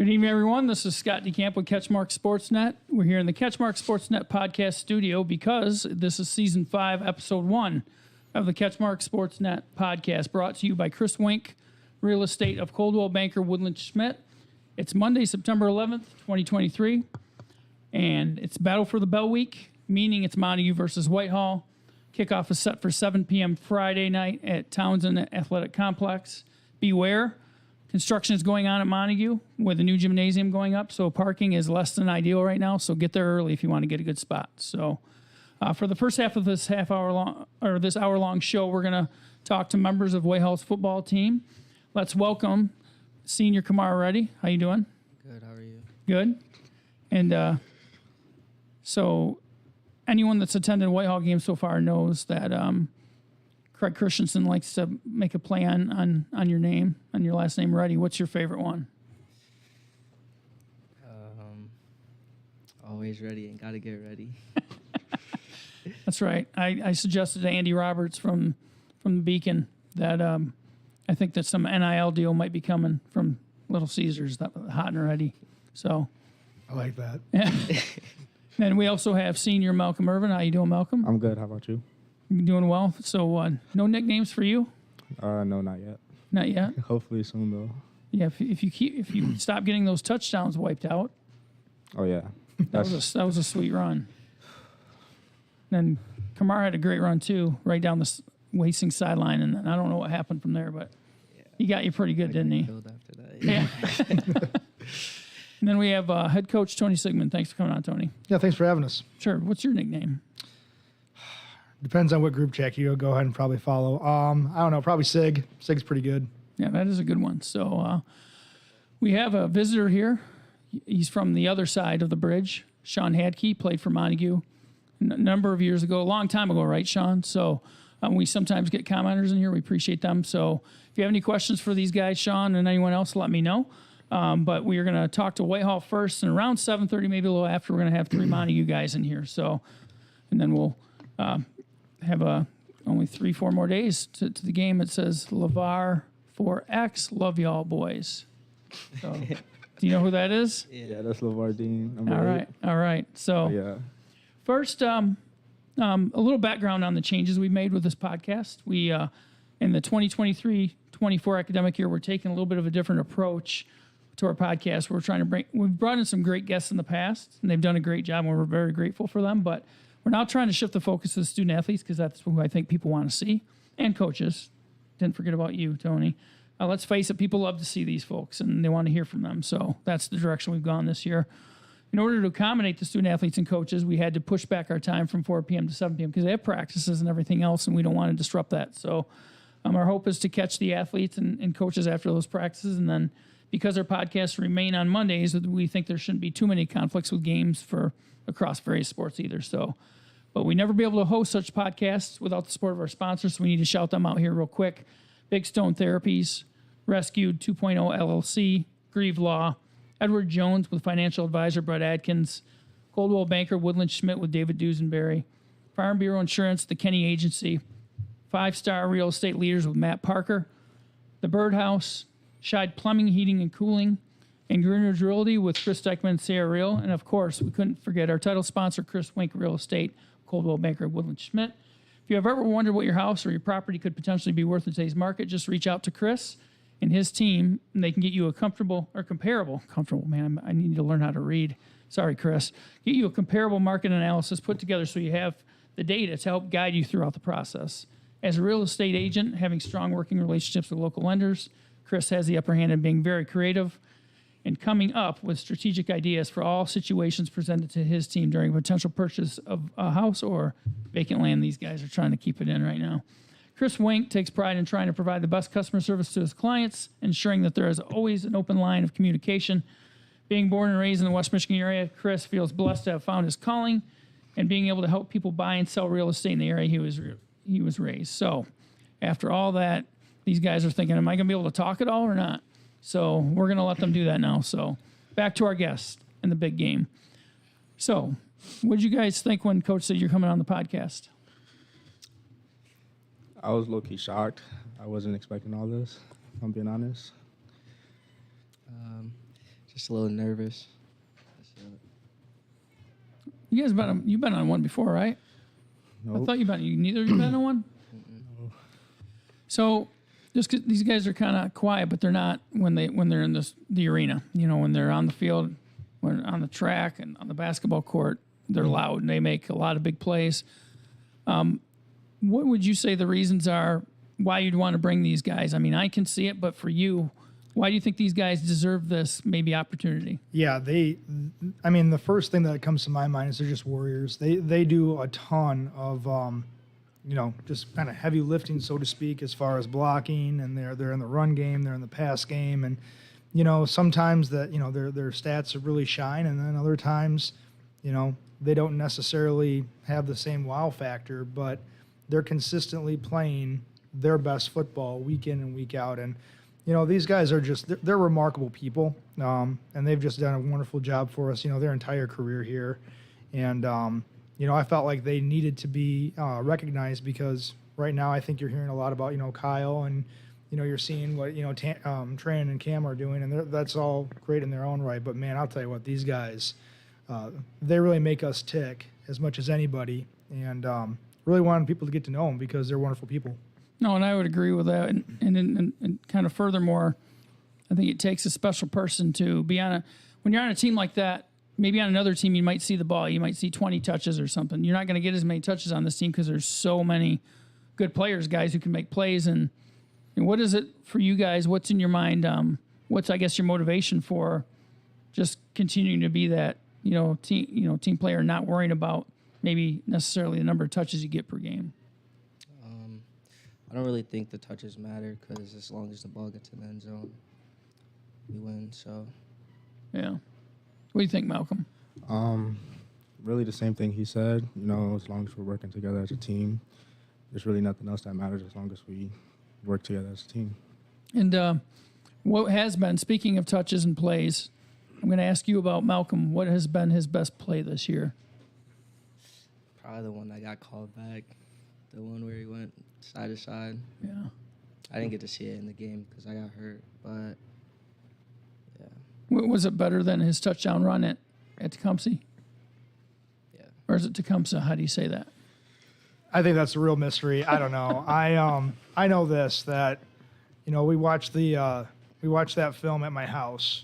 Good evening, everyone. This is Scott DeCamp with CatchMark SportsNet. We're here in the CatchMark SportsNet Podcast studio because this is Season 5, Episode 1 of the CatchMark SportsNet Podcast, brought to you by Chris Wink, Real Estate of Coldwell Banker Woodland Schmidt. It's Monday, September 11th, 2023, and it's Battle for the Bell Week, meaning it's Montague versus Whitehall. Kickoff is set for 7 p.m. Friday night at Townsend Athletic Complex. Beware. Construction is going on at Montague with a new gymnasium going up, so parking is less than ideal right now. So get there early if you want to get a good spot. So, for the first half of this this hour-long show, we're going to talk to members of Whitehall's football team. Let's welcome Senior Kamar Reddy. How you doing? Good. How are you? Good. And so, anyone that's attended Whitehall games so far knows that Craig Christensen likes to make a play on your name, on your last name, Reddy. What's your favorite one? Always ready and gotta get ready. That's right. I suggested to Andy Roberts from the Beacon that I think that some NIL deal might be coming from Little Caesars, that hot and ready. So I like that. And we also have Senior Malcolm Irvin. How you doing, Malcolm? I'm good. How about you? Doing well. So no nicknames for you? No, not yet. Not yet. Hopefully soon though. Yeah, if you stop getting those touchdowns wiped out. Oh yeah, That was a sweet run. Then Kamar had a great run too, right down the Wasing sideline, and then I don't know what happened from there, but he got you pretty good, didn't he? Killed after that. Yeah. And then we have head coach Tony Sigmund. Thanks for coming on, Tony. Yeah, thanks for having us. Sure. What's your nickname? Depends on what group chat you go ahead and probably follow. I don't know, probably Sig. Sig's pretty good. Yeah, that is a good one. So we have a visitor here. He's from the other side of the bridge. Sean Hadke played for Montague a number of years ago, a long time ago, right, Sean? So we sometimes get commenters in here. We appreciate them. So if you have any questions for these guys, Sean, and anyone else, let me know. But we are going to talk to Whitehall first, and around 7:30, maybe a little after, we're going to have 3 Montague guys in here. So, and then we'll have only 3-4 more days to the game. It says LeVar 4X. Love y'all, boys. So, do you know who that is? Yeah, that's LeVar Dean. All right. So, Yeah. first, a little background on the changes we made with this podcast. We, in the 2023-24 academic year, we're taking a little bit of a different approach to our podcast. We've brought in some great guests in the past, and they've done a great job, and we're very grateful for them. But we're now trying to shift the focus to the student athletes because that's who I think people want to see, and coaches. Didn't forget about you, Tony. Let's face it, people love to see these folks, and they want to hear from them. So that's the direction we've gone this year. In order to accommodate the student athletes and coaches, we had to push back our time from 4 p.m. to 7 p.m. because they have practices and everything else, and we don't want to disrupt that. So our hope is to catch the athletes and coaches after those practices, and then because our podcasts remain on Mondays, we think there shouldn't be too many conflicts with games across various sports either. So, but we never be able to host such podcasts without the support of our sponsors, so we need to shout them out here real quick. Big Stone Therapies, Rescued 2.0 LLC, Grieve Law, Edward Jones with financial advisor Brett Adkins, Coldwell Banker Woodland Schmidt with David Duesenberry, Farm Bureau Insurance, the Kenny Agency, 5-Star Real Estate Leaders with Matt Parker, The Birdhouse, Scheid Plumbing, Heating, and Cooling, and Greenridge Realty with Chris Dykman and Sarah Real. And, of course, we couldn't forget our title sponsor, Chris Wink Real Estate, Coldwell Banker Woodland Schmidt. If you have ever wondered what your house or your property could potentially be worth in today's market, just reach out to Chris and his team, and they can get you a comfortable, man, I need to learn how to read. Sorry, Chris. Get you a comparable market analysis put together so you have the data to help guide you throughout the process. As a real estate agent, having strong working relationships with local lenders, Chris has the upper hand in being very creative and coming up with strategic ideas for all situations presented to his team during a potential purchase of a house or vacant land. These guys are trying to keep it in right now. Chris Wink takes pride in trying to provide the best customer service to his clients, ensuring that there is always an open line of communication. Being born and raised in the West Michigan area, Chris feels blessed to have found his calling and being able to help people buy and sell real estate in the area he was raised. So after all that, these guys are thinking, am I going to be able to talk at all or not? So we're going to let them do that now. So back to our guest in the big game. So what did you guys think when Coach said you're coming on the podcast? I was low-key shocked. I wasn't expecting all this, if I'm being honest. Just a little nervous. That's it. You guys you've been on one before, right? Nope. I thought neither of you been on one. So, just 'cause these guys are kind of quiet, but they're not when they're in the arena. You know, when they're on the field, when on the track and on the basketball court, they're loud and they make a lot of big plays. What would you say the reasons are why you'd want to bring these guys? I mean, I can see it, but for you, why do you think these guys deserve this maybe opportunity? Yeah, I mean, the first thing that comes to my mind is they're just warriors. They do a ton of, just kind of heavy lifting, so to speak, as far as blocking, and they're in the run game, they're in the pass game, and sometimes that their stats really shine, and then other times, they don't necessarily have the same wow factor, but they're consistently playing their best football week in and week out, and these guys are they're remarkable people, and they've just done a wonderful job for us, their entire career here. And, I felt like they needed to be recognized because right now I think you're hearing a lot about, Kyle, and, you're seeing what, Tran and Cam are doing, and that's all great in their own right. But, man, I'll tell you what, these guys, they really make us tick as much as anybody, and really wanted people to get to know them because they're wonderful people. No, and I would agree with that. And kind of furthermore, I think it takes a special person to be when you're on a team like that. Maybe on another team, you might see the ball. You might see 20 touches or something. You're not going to get as many touches on this team because there's so many good players, guys who can make plays. And what is it for you guys? What's in your mind? What's, I guess, your motivation for just continuing to be that, team player, not worrying about maybe necessarily the number of touches you get per game? I don't really think the touches matter because as long as the ball gets in the end zone, we win. So, yeah. What do you think, Malcolm? Really the same thing he said. As long as we're working together as a team, there's really nothing else that matters as long as we work together as a team. And what has been, speaking of touches and plays, I'm going to ask you about Malcolm. What has been his best play this year? Probably the one that got called back, the one where he went side to side. Yeah. I didn't get to see it in the game because I got hurt, but yeah. Was it better than his touchdown run at Tecumseh? Yeah. Or is it Tecumseh? How do you say that? I think that's a real mystery. I don't know. I know this, that we watched that film at my house,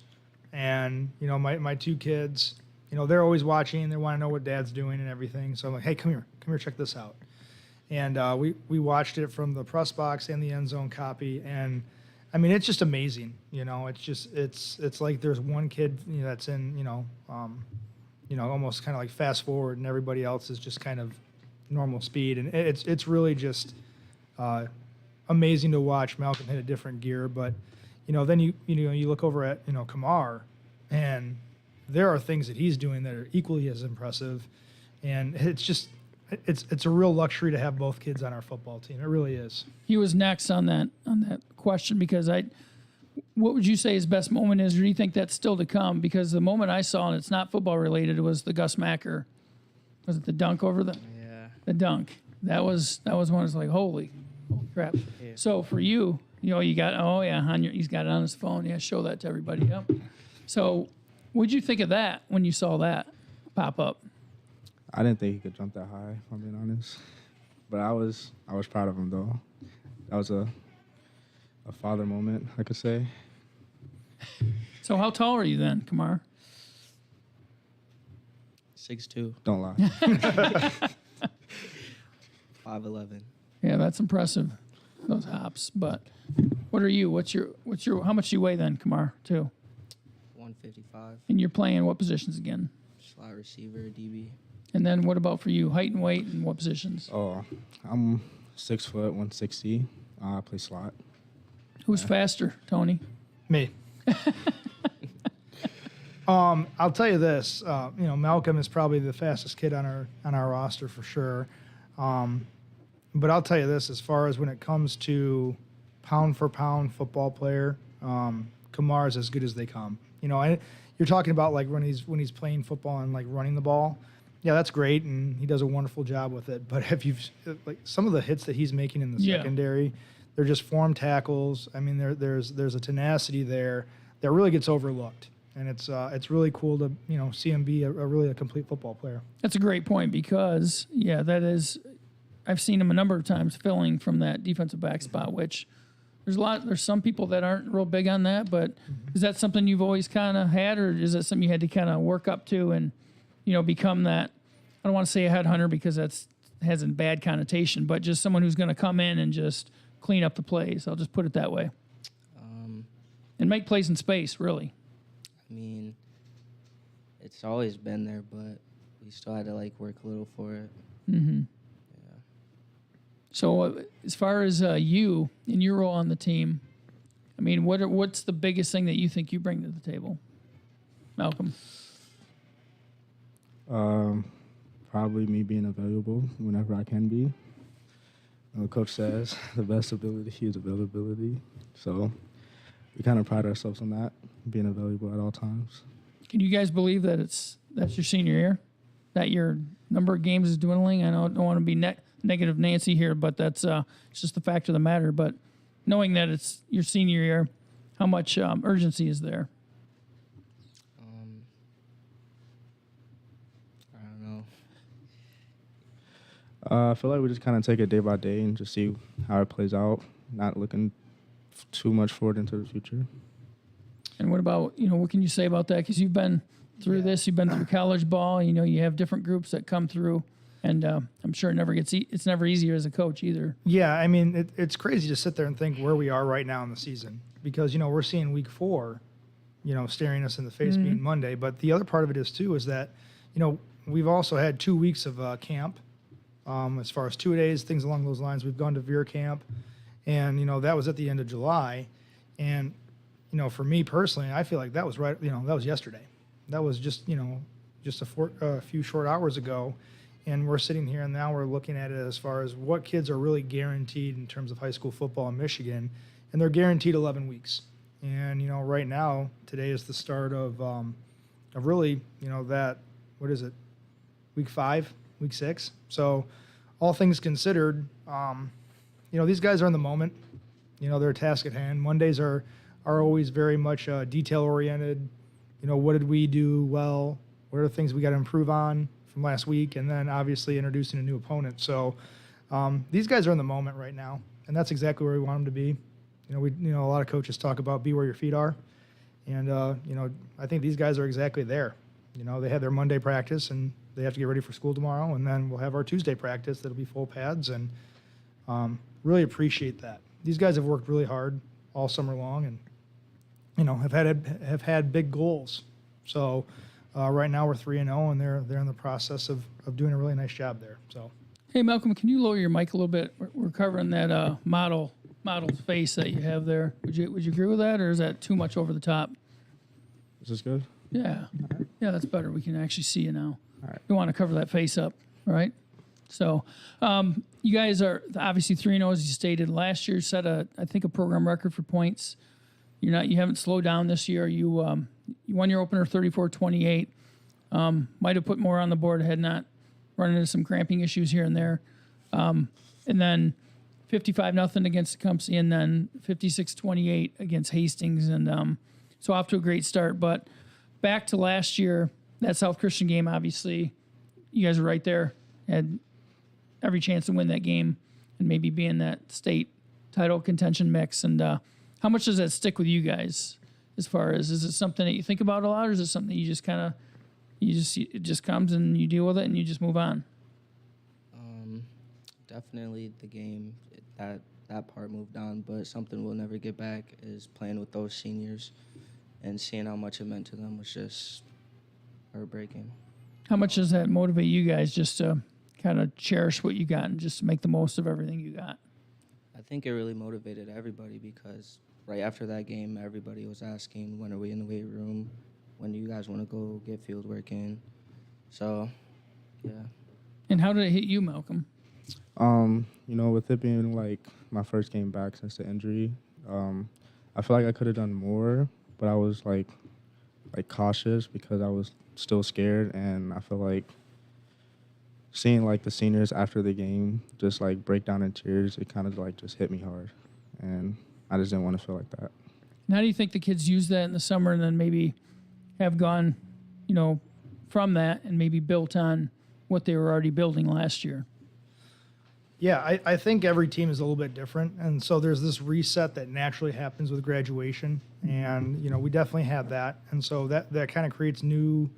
and my two kids, they're always watching. They want to know what Dad's doing and everything. So I'm like, hey, come here, check this out. And we watched it from the press box and the end zone copy, and I mean, it's just amazing. It's like there's one kid that's in almost kind of like fast forward, and everybody else is just kind of normal speed, and it's really just amazing to watch Malcolm hit a different gear. But then you look over at Kamar, and there are things that he's doing that are equally as impressive, and it's a real luxury to have both kids on our football team. It really is. He was next on that question because what would you say his best moment is, or do you think that's still to come? Because the moment I saw, and it's not football related, it was the Gus Macker. Was it the dunk over the dunk? That was one. It's like holy crap. Yeah. So for you, you got he's got it on his phone. Yeah, show that to everybody. Yep. So what'd you think of that when you saw that pop up? I didn't think he could jump that high, if I'm being honest. But I was proud of him, though. That was a father moment, I could say. So how tall are you then, Kamar? 6'2", Don't lie. 5'11". Yeah, that's impressive. Those hops. But what are you? What's your? How much do you weigh then, Kamar? Too. 155. And you're playing what positions again? Slot receiver, DB. And then what about for you? Height and weight and what positions? Oh, I'm 6 foot, 160. I play slot. Who's faster, Tony? Me. I'll tell you this. Malcolm is probably the fastest kid on our roster for sure. But I'll tell you this: as far as when it comes to pound for pound football player, Kamar is as good as they come. You're talking about like when he's playing football and like running the ball. Yeah, that's great, and he does a wonderful job with it. But if you've some of the hits that he's making in the secondary, they're just form tackles. I mean, there's a tenacity there that really gets overlooked. and it's really cool to see him be really a complete football player. That's a great point because, that is, I've seen him a number of times filling from that defensive back spot, which there's some people that aren't real big on that, but is that something you've always kind of had, or is that something you had to kind of work up to and, become that, I don't want to say a headhunter because has a bad connotation, but just someone who's going to come in and just clean up the plays. I'll just put it that way. And make plays in space, really. I mean, it's always been there, but we still had to work a little for it. Mm-hmm. Yeah. So as far as you in your role on the team, I mean, what's the biggest thing that you think you bring to the table, Malcolm? Probably me being available whenever I can be. Coach says the best ability is availability, so we kind of pride ourselves on that, being available at all times. Can you guys believe that that's your senior year, that your number of games is dwindling? I don't want to be negative Nancy here, but that's it's just the fact of the matter. But knowing that it's your senior year, how much urgency is there? I don't know. I feel like we just kind of take it day by day and just see how it plays out, not looking too much forward into the future. And what about, what can you say about that? Because you've been through this, you've been through college ball, you have different groups that come through, and I'm sure it's never easier as a coach either. Yeah, I mean, it's crazy to sit there and think where we are right now in the season because, we're seeing week 4, staring us in the face being Monday. But the other part of it is that, we've also had 2 weeks of camp as far as 2 days, things along those lines. We've gone to Veer camp, and, that was at the end of July. And, for me personally, I feel like that was right, that was yesterday. That was just, just a few short hours ago. And we're sitting here and now we're looking at it as far as what kids are really guaranteed in terms of high school football in Michigan. And they're guaranteed 11 weeks. And, right now, today is the start of really, that, what is it, week 5, week 6. So all things considered, these guys are in the moment. Their task at hand. Mondays are always very much detail-oriented. What did we do well? What are the things we got to improve on from last week? And then obviously introducing a new opponent. So these guys are in the moment right now, and that's exactly where we want them to be. A lot of coaches talk about be where your feet are, and I think these guys are exactly there. They had their Monday practice, and they have to get ready for school tomorrow, and then we'll have our Tuesday practice that'll be full pads, and really appreciate that. These guys have worked really hard all summer long, and have had big goals. So right now we're 3-0, and they're in the process of doing a really nice job there. So, hey Malcolm, can you lower your mic a little bit? We're covering that model's face that you have there. Would you agree with that, or is that too much over the top? Is this good? Yeah, yeah, that's better. We can actually see you now. All right. We want to cover that face up, all right? So, you guys are obviously 3-0, as you stated. Last year set a program record for points. You haven't slowed down this year. You won your opener 34-28. Might have put more on the board had not run into some cramping issues here and there. And then 55-0 against Tecumseh, and then 56-28 against Hastings, and so off to a great start. But back to last year, that South Christian game, obviously, you guys were right there, had every chance to win that game and maybe be in that state title contention mix. And how much does that stick with you guys? As far as, is it something that you think about a lot, or is it something you just kind of, it just comes and you deal with it and you just move on? Definitely the game, that part moved on, but something we'll never get back is playing with those seniors and seeing how much it meant to them was just heartbreaking. How much does that motivate you guys just to kind of cherish what you got and just make the most of everything you got? I think it really motivated everybody because right after that game, everybody was asking, when are we in the weight room? When do you guys want to go get field work in? So, yeah. And how did it hit you, Malcolm? With it being like my first game back since the injury, I feel like I could have done more, but I was like cautious because I was still scared, and I feel like seeing like the seniors after the game just like break down in tears, it kind of like just hit me hard, and I just didn't want to feel like that. And how do you think the kids use that in the summer, and then maybe have gone, from that and maybe built on what they were already building last year? Yeah, I think every team is a little bit different. And so there's this reset that naturally happens with graduation. And, we definitely have that. And so that kind of creates new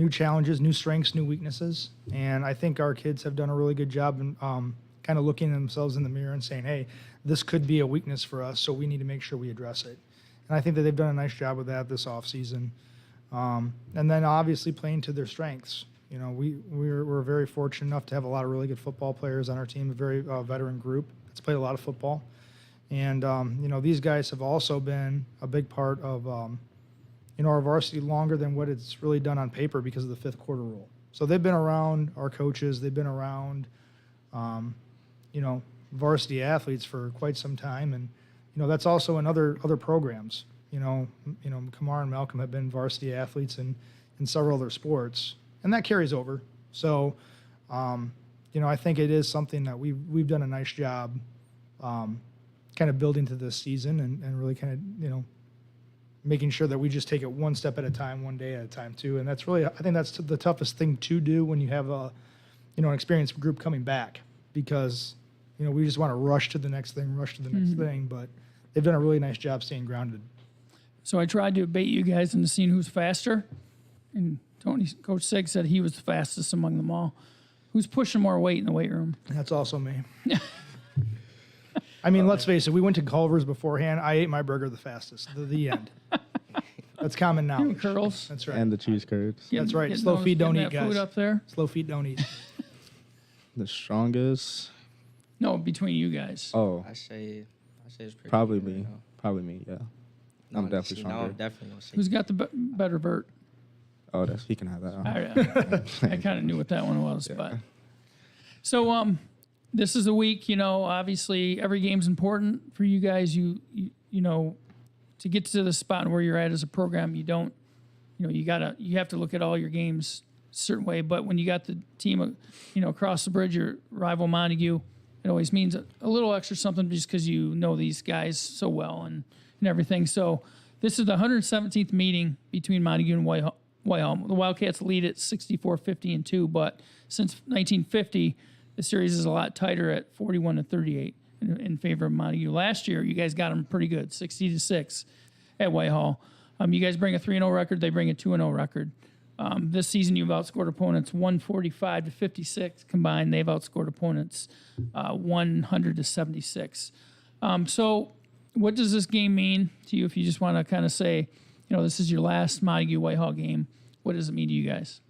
challenges, new strengths, new weaknesses. And I think our kids have done a really good job in kind of looking at themselves in the mirror and saying, hey, this could be a weakness for us, so we need to make sure we address it. And I think that they've done a nice job with that this offseason. And then obviously playing to their strengths. We're very fortunate enough to have a lot of really good football players on our team, a very veteran group that's played a lot of football. And, these guys have also been a big part of, our varsity longer than what it's really done on paper because of the fifth quarter rule. So they've been around our coaches. They've been around, varsity athletes for quite some time. And, that's also in other programs. Kamar and Malcolm have been varsity athletes in several other sports. And that carries over. So, I think it is something that we've done a nice job kind of building to this season and really kind of, making sure that we just take it one step at a time, one day at a time too. And that's really, I think that's the toughest thing to do when you have an experienced group coming back, because, we just want to rush to the next thing, but they've done a really nice job staying grounded. So I tried to bait you guys into seeing who's faster, and Coach Sig said he was the fastest among them all. Who's pushing more weight in the weight room? That's also me. I mean, let's face it. We went to Culver's beforehand. I ate my burger the fastest. The end. That's common knowledge. Curls. That's right. And the cheese curds. That's right. Slow feet don't eat, guys. Food up there. Slow feet don't eat. The strongest. No, between you guys. Oh, I say it's pretty probably good right me. now. Probably me. Yeah. No, I'm definitely see, stronger. No, I'm definitely gonna say Who's got the better vert? Oh, he can have that. I kind of knew what that one was, but so this is a week. Obviously every game's important for you guys. You to get to the spot where you're at as a program. You don't, you have to look at all your games a certain way. But when you got the team, across the bridge, your rival Montague, it always means a little extra something just because these guys so well and everything. So this is the 117th meeting between Montague and Whitehall. The Wildcats lead at 64-50-2, but since 1950, the series is a lot tighter at 41-38 in favor of Montague. Last year, you guys got them pretty good, 60-6 at Whitehall. You guys bring a 3-0 record; they bring a 2-0 record. This season, you've outscored opponents 145-56 combined. They've outscored opponents 100-76. So, what does this game mean to you? If you just want to kind of say, this is your last Montague Whitehall game, what does it mean to you guys?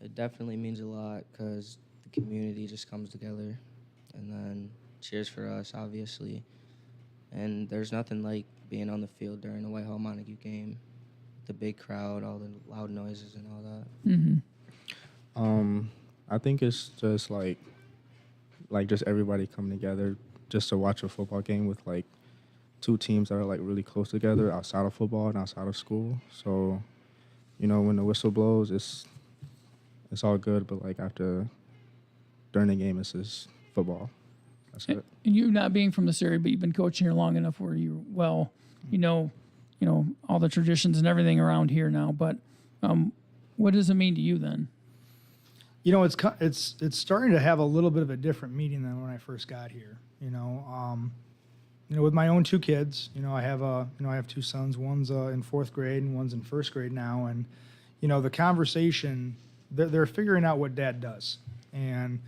It definitely means a lot because the community just comes together, and then cheers for us, obviously. And there's nothing like being on the field during a Whitehall Montague game, the big crowd, all the loud noises, and all that. Mm-hmm. I think it's just like just everybody coming together just to watch a football game with two teams that are really close together outside of football and outside of school. So, when the whistle blows, it's all good. But during the game, it's just football. That's it. And you not being from this area, but you've been coaching here long enough where you all the traditions and everything around here now. But what does it mean to you then? It's starting to have a little bit of a different meaning than when I first got here. With my own two kids, I have two sons. One's in fourth grade and one's in first grade now, and the conversation, they're figuring out what Dad does, and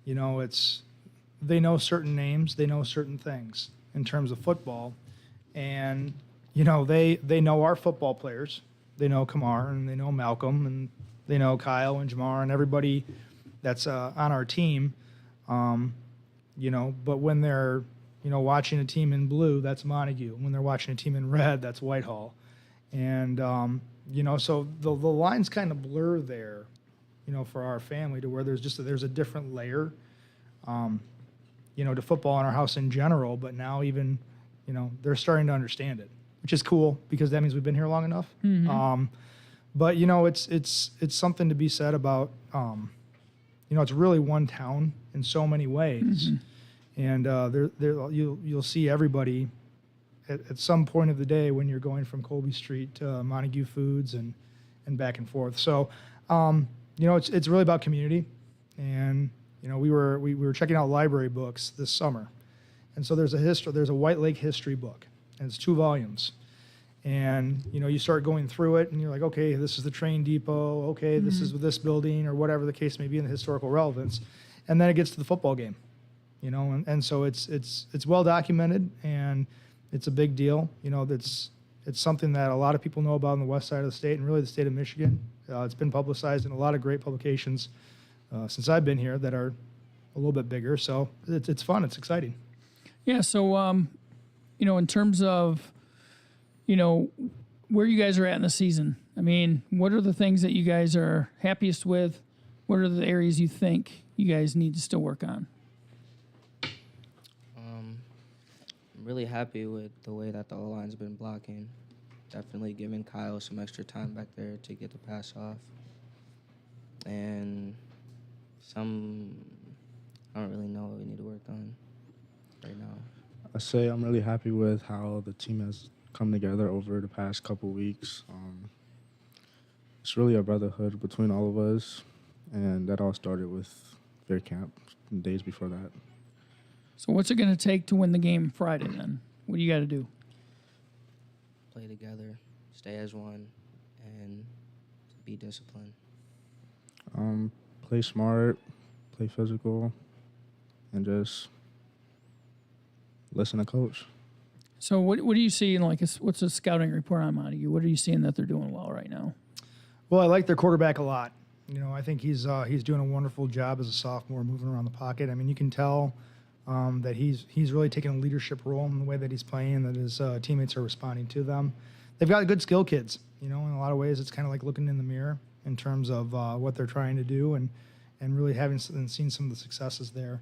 they know certain names, they know certain things in terms of football, and they know our football players, they know Kamar and they know Malcolm and they know Kyle and Jamar and everybody that's on our team, but when they're watching a team in blue, that's Montague. When they're watching a team in red, that's Whitehall. And, so the lines kind of blur there, for our family, to where there's a different layer, to football in our house in general. But now even, they're starting to understand it, which is cool because that means we've been here long enough. Mm-hmm. But, it's something to be said about, it's really one town in so many ways. Mm-hmm. And you'll see everybody at some point of the day when you're going from Colby Street to Montague Foods and back and forth. So, it's really about community. And, we were checking out library books this summer. And so there's a White Lake history book, and it's 2 volumes. And, you start going through it and you're like, okay, this is the train depot. Okay, this is this building or whatever the case may be in the historical relevance. And then it gets to the football game, and so it's well documented and it's a big deal. It's something that a lot of people know about on the west side of the state and really the state of Michigan. It's been publicized in a lot of great publications since I've been here that are a little bit bigger. So it's fun. It's exciting. Yeah. So, in terms of, where you guys are at in the season, I mean, what are the things that you guys are happiest with? What are the areas you think you guys need to still work on? I'm really happy with the way that the O-line's been blocking. Definitely giving Kyle some extra time back there to get the pass off. And I don't really know what we need to work on right now. I say I'm really happy with how the team has come together over the past couple weeks. It's really a brotherhood between all of us, and that all started with Fair Camp days before that. So what's it going to take to win the game Friday then? What do you got to do? Play together, stay as one, and be disciplined. Play smart, play physical, and just listen to coach. So what do you see in what's the scouting report on Montague? What are you seeing that they're doing well right now? Well, I like their quarterback a lot. I think he's doing a wonderful job as a sophomore, moving around the pocket. I mean, you can tell that he's really taking a leadership role in the way that he's playing, that his teammates are responding to them. They've got good skill kids. In a lot of ways, it's kind of like looking in the mirror in terms of what they're trying to do and really having seen some of the successes there.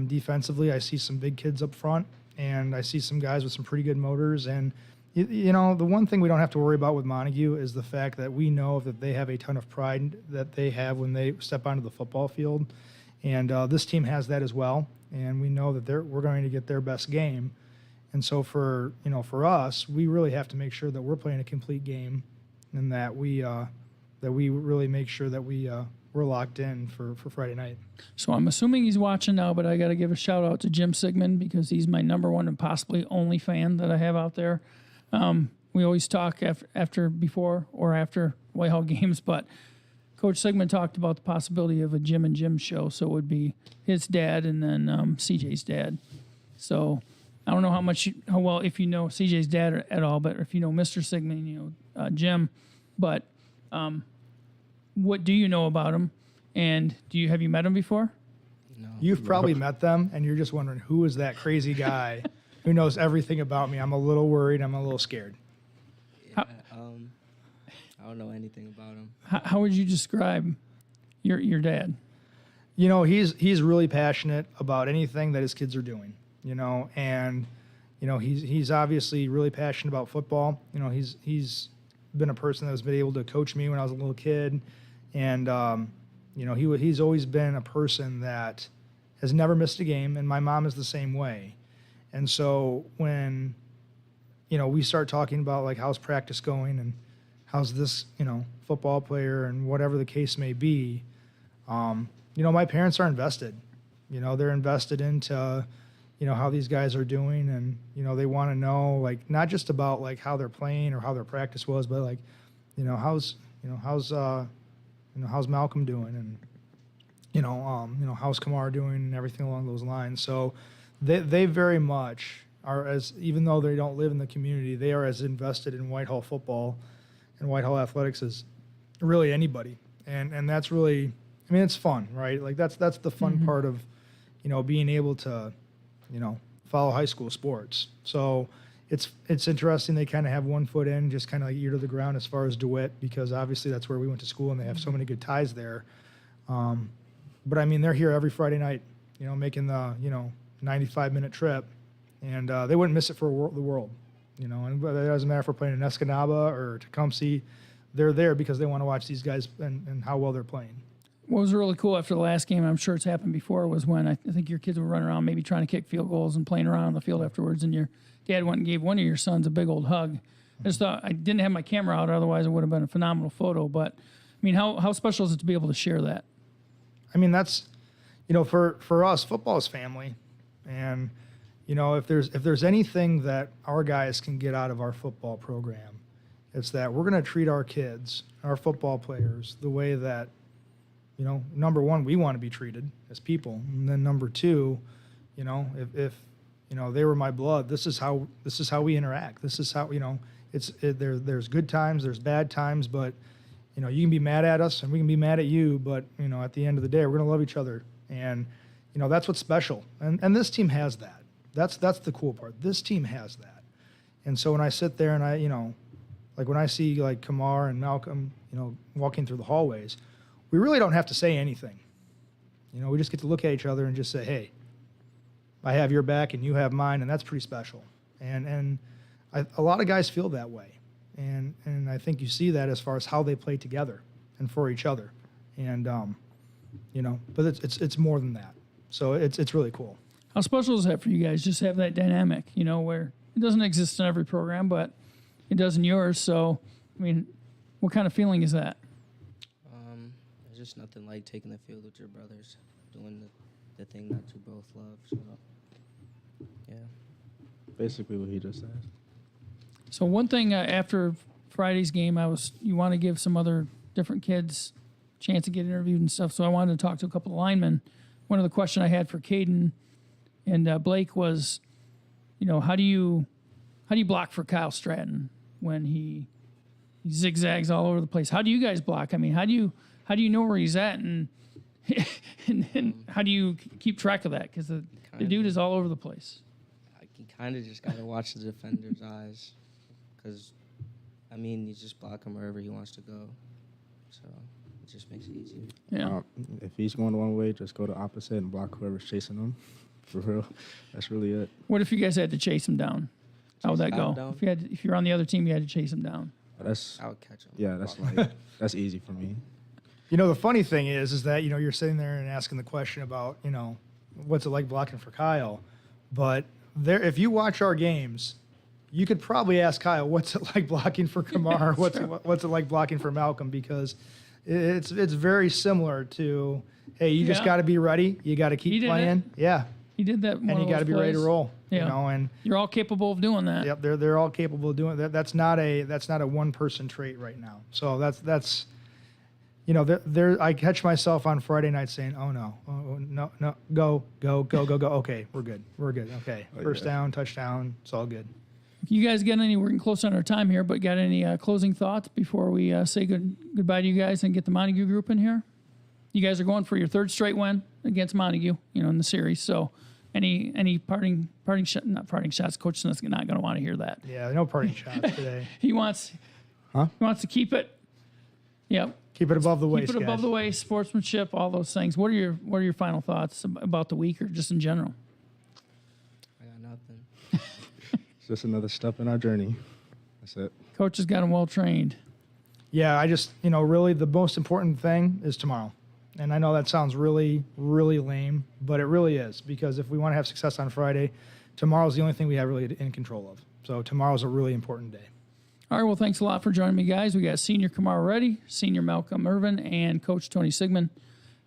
Defensively, I see some big kids up front, and I see some guys with some pretty good motors. And, the one thing we don't have to worry about with Montague is the fact that we know that they have a ton of pride that they have when they step onto the football field. And this team has that as well. And we know that we're going to get their best game. And so for us, we really have to make sure that we're playing a complete game and that we really make sure that we're locked in for Friday night. So I'm assuming he's watching now, but I got to give a shout out to Jim Sigmund because he's my number one and possibly only fan that I have out there. We always talk before or after Whitehall games, but Coach Sigmund talked about the possibility of a Jim and Jim show. So it would be his dad and then CJ's dad. So I don't know how well, if you know CJ's dad at all, but if you know Mr. Sigmund, Jim. But what do you know about him? And have you met him before? No. You've probably met them, and you're just wondering, who is that crazy guy who knows everything about me? I'm a little worried. I'm a little scared. Yeah, I don't know anything about him. How would you describe your dad? He's really passionate about anything that his kids are doing, and, he's obviously really passionate about football. He's been a person that has been able to coach me when I was a little kid. And, he's always been a person that has never missed a game, and my mom is the same way. And so when, we start talking about, how's practice going and how's this, football player and whatever the case may be, my parents are invested. They're invested into, how these guys are doing, and, they want to know, not just about, how they're playing or how their practice was, but, how's Malcolm doing, and how's Kamar doing, and everything along those lines. So they very much are, even though they don't live in the community, they are as invested in Whitehall football and Whitehall athletics as really anybody. And that's really, it's fun, right? That's the fun part of being able to follow high school sports. So it's interesting. They kind of have one foot in, just kind of ear to the ground as far as DeWitt, because obviously that's where we went to school and they have so many good ties there. But they're here every Friday night, making the 95-minute trip, and they wouldn't miss it for the world, And it doesn't matter if we're playing in Escanaba or Tecumseh, they're there because they want to watch these guys and how well they're playing. What was really cool after the last game, I'm sure it's happened before, was when I think your kids were running around maybe trying to kick field goals and playing around on the field afterwards, and your dad went and gave one of your sons a big old hug. I just thought, I didn't have my camera out, otherwise it would have been a phenomenal photo. But, I mean, how special is it to be able to share that? I mean, that's, for us, football is family. And, if there's anything that our guys can get out of our football program, it's that we're going to treat our kids, our football players, the way that, number one, we want to be treated as people. And then number two, if they were my blood, this is how we interact. This is how, there's good times, there's bad times, but, you can be mad at us and we can be mad at you, but, at the end of the day, we're going to love each other. And, that's what's special. And this team has that. That's the cool part. This team has that. And so when I sit there and I, like when I see like Kamar and Malcolm, walking through the hallways, we really don't have to say anything. We just get to look at each other and just say, hey, I have your back and you have mine, and that's pretty special. And a lot of guys feel that way. And I think you see that as far as how they play together and for each other. And, but it's more than that. So it's really cool. How special is that for you guys? Just have that dynamic, where it doesn't exist in every program, but it does in yours. So, I mean, what kind of feeling is that? It's just nothing like taking the field with your brothers, doing the thing that you both love. So, yeah. Basically what he just said. So one thing after Friday's game, you want to give some other different kids a chance to get interviewed and stuff. So I wanted to talk to a couple of linemen. One of the questions I had for Caden and Blake was, how do you block for Kyle Stratton when he zigzags all over the place? How do you guys block? I mean, how do you know where he's at, and how do you keep track of that? Because the dude is all over the place. You kind of just got to watch the defender's eyes, because, I mean, you just block him wherever he wants to go. So it just makes it easier. Yeah. If he's going one way, just go the opposite and block whoever's chasing him. For real. That's really it. What if you guys had to chase him down? How would that go? If you're on the other team, you had to chase him down. I would catch him. Yeah, that's easy for me. The funny thing is that, you're sitting there and asking the question about, what's it like blocking for Kyle? But if you watch our games, you could probably ask Kyle, what's it like blocking for Kamar? What's it like blocking for Malcolm? Because it's very similar to, hey, you just got to be ready. You got to keep playing. Yeah. He did that. And you got to be ready to roll. Yeah. And you're all capable of doing that. Yep. They're all capable of doing that. That's not a one person trait right now. So that's. I catch myself on Friday night saying, "Oh no, go. Okay, we're good. Okay, first down, touchdown, it's all good." You guys got any? We're getting close on our time here, but got any closing thoughts before we say goodbye to you guys and get the Montague group in here? You guys are going for your third straight win against Montague, in the series. So, any parting shot? Not parting shots. Coach Smith's not going to want to hear that. Yeah, no parting shots today. He wants to keep it. Yep. Keep it above the waist. Keep it above the waist, sportsmanship, all those things. What are your final thoughts about the week or just in general? I got nothing. It's just another step in our journey. That's it. Coach has got him well trained. Yeah, I just, really the most important thing is tomorrow. And I know that sounds really, really lame, but it really is, because if we want to have success on Friday, tomorrow's the only thing we have really in control of. So tomorrow's a really important day. All right, well, thanks a lot for joining me, guys. We got Senior Kamar Reddy, Senior Malcolm Irvin, and Coach Tony Sigmund.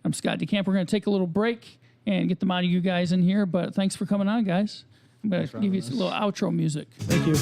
I'm Scott DeCamp. We're going to take a little break and get the Montague guys in here, but thanks for coming on, guys. I'm going to give you a little outro music. Thank you.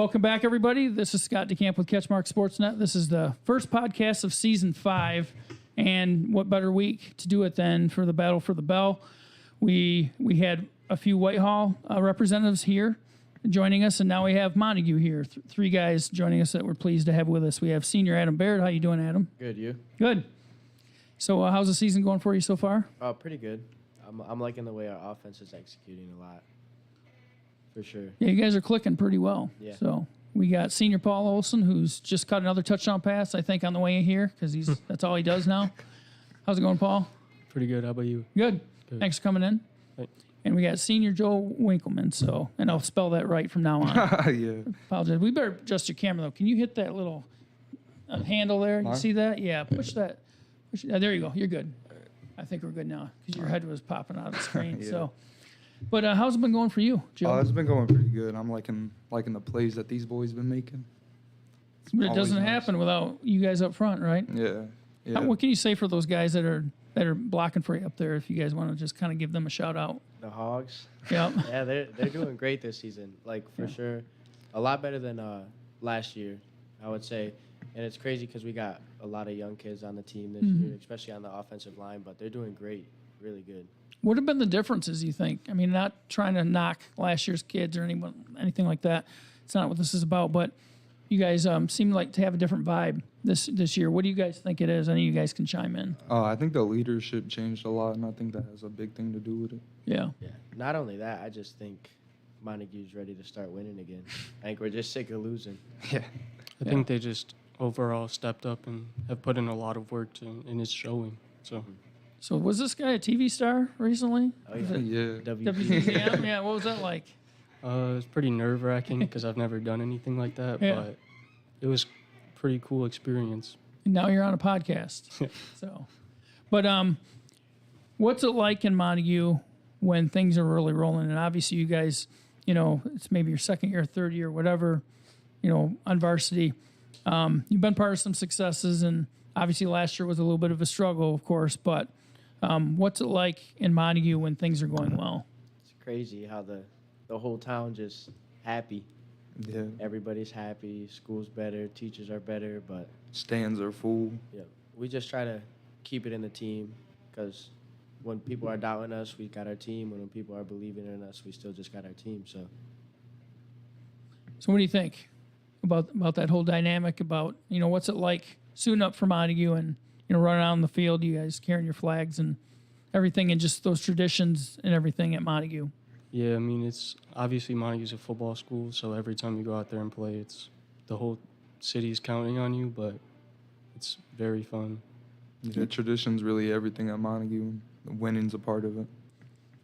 Welcome back, everybody. This is Scott DeCamp with CatchMark SportsNet. This is the first podcast of Season 5, and what better week to do it than for the Battle for the Bell. We had a few Whitehall representatives here joining us, and now we have Montague here. Three guys joining us that we're pleased to have with us. We have senior Adam Baird. How you doing, Adam? Good, you? Good. So how's the season going for you so far? Pretty good. I'm liking the way our offense is executing a lot. For sure. Yeah, you guys are clicking pretty well. Yeah. So we got senior Paul Olson, who's just caught another touchdown pass, I think, on the way in here, because that's all he does now. How's it going, Paul? Pretty good. How about you? Good. Thanks for coming in. Thanks. And we got senior Joe Winkleman, and I'll spell that right from now on. Yeah. Apologize. We better adjust your camera, though. Can you hit that little handle there? You see that? Yeah, push that. There you go. You're good. I think we're good now, because your head was popping out of the screen. Yeah. So, but how's it been going for you, Joe? It's been going pretty good. I'm liking the plays that these boys been making. But it always doesn't nice. happen without you guys up front, right? Yeah. Yeah. What can you say for those guys that are blocking for you up there? If you guys want to just kind of give them a shout out. The Hogs. Yeah. Yeah, they're doing great this season. Like, for sure. A lot better than last year, I would say. And it's crazy because we got a lot of young kids on the team this year, especially on the offensive line, but they're doing great, really good. What have been the differences, you think? I mean, not trying to knock last year's kids or anything like that. It's not what this is about, but you guys seem like to have a different vibe this year. What do you guys think it is? I know you guys can chime in. I think the leadership changed a lot, and I think that has a big thing to do with it. Yeah. Yeah. Not only that, I just think Montague's ready to start winning again. I think we're just sick of losing. Yeah. I think they just overall stepped up and have put in a lot of work and it's showing. So was this guy a TV star recently? Oh, yeah. Yeah. WCCM? Yeah. What was that like? It's pretty nerve-wracking because I've never done anything like that, Yeah. but it was a pretty cool experience. And now you're on a podcast. So, but what's it like in Montague when things are really rolling? And obviously, you guys, it's maybe your second year, third year, whatever, on varsity. You've been part of some successes, and obviously last year was a little bit of a struggle, of course. But what's it like in Montague when things are going well? It's crazy how the whole town just happy. Yeah. Everybody's happy. School's better. Teachers are better. But Stands are full. yeah, we just try to keep it in the team because when people are doubting us, we got our team. When people are believing in us, we still just got our team. So So what do you think about that whole dynamic? About what's it like suiting up for Montague and running out on the field, you guys carrying your flags and everything, and just those traditions and everything at Montague? Yeah, I mean, it's obviously Montague's a football school, so every time you go out there and play, it's the whole city's counting on you, but it's very fun. Yeah, tradition's really everything at Montague. The winning's a part of it.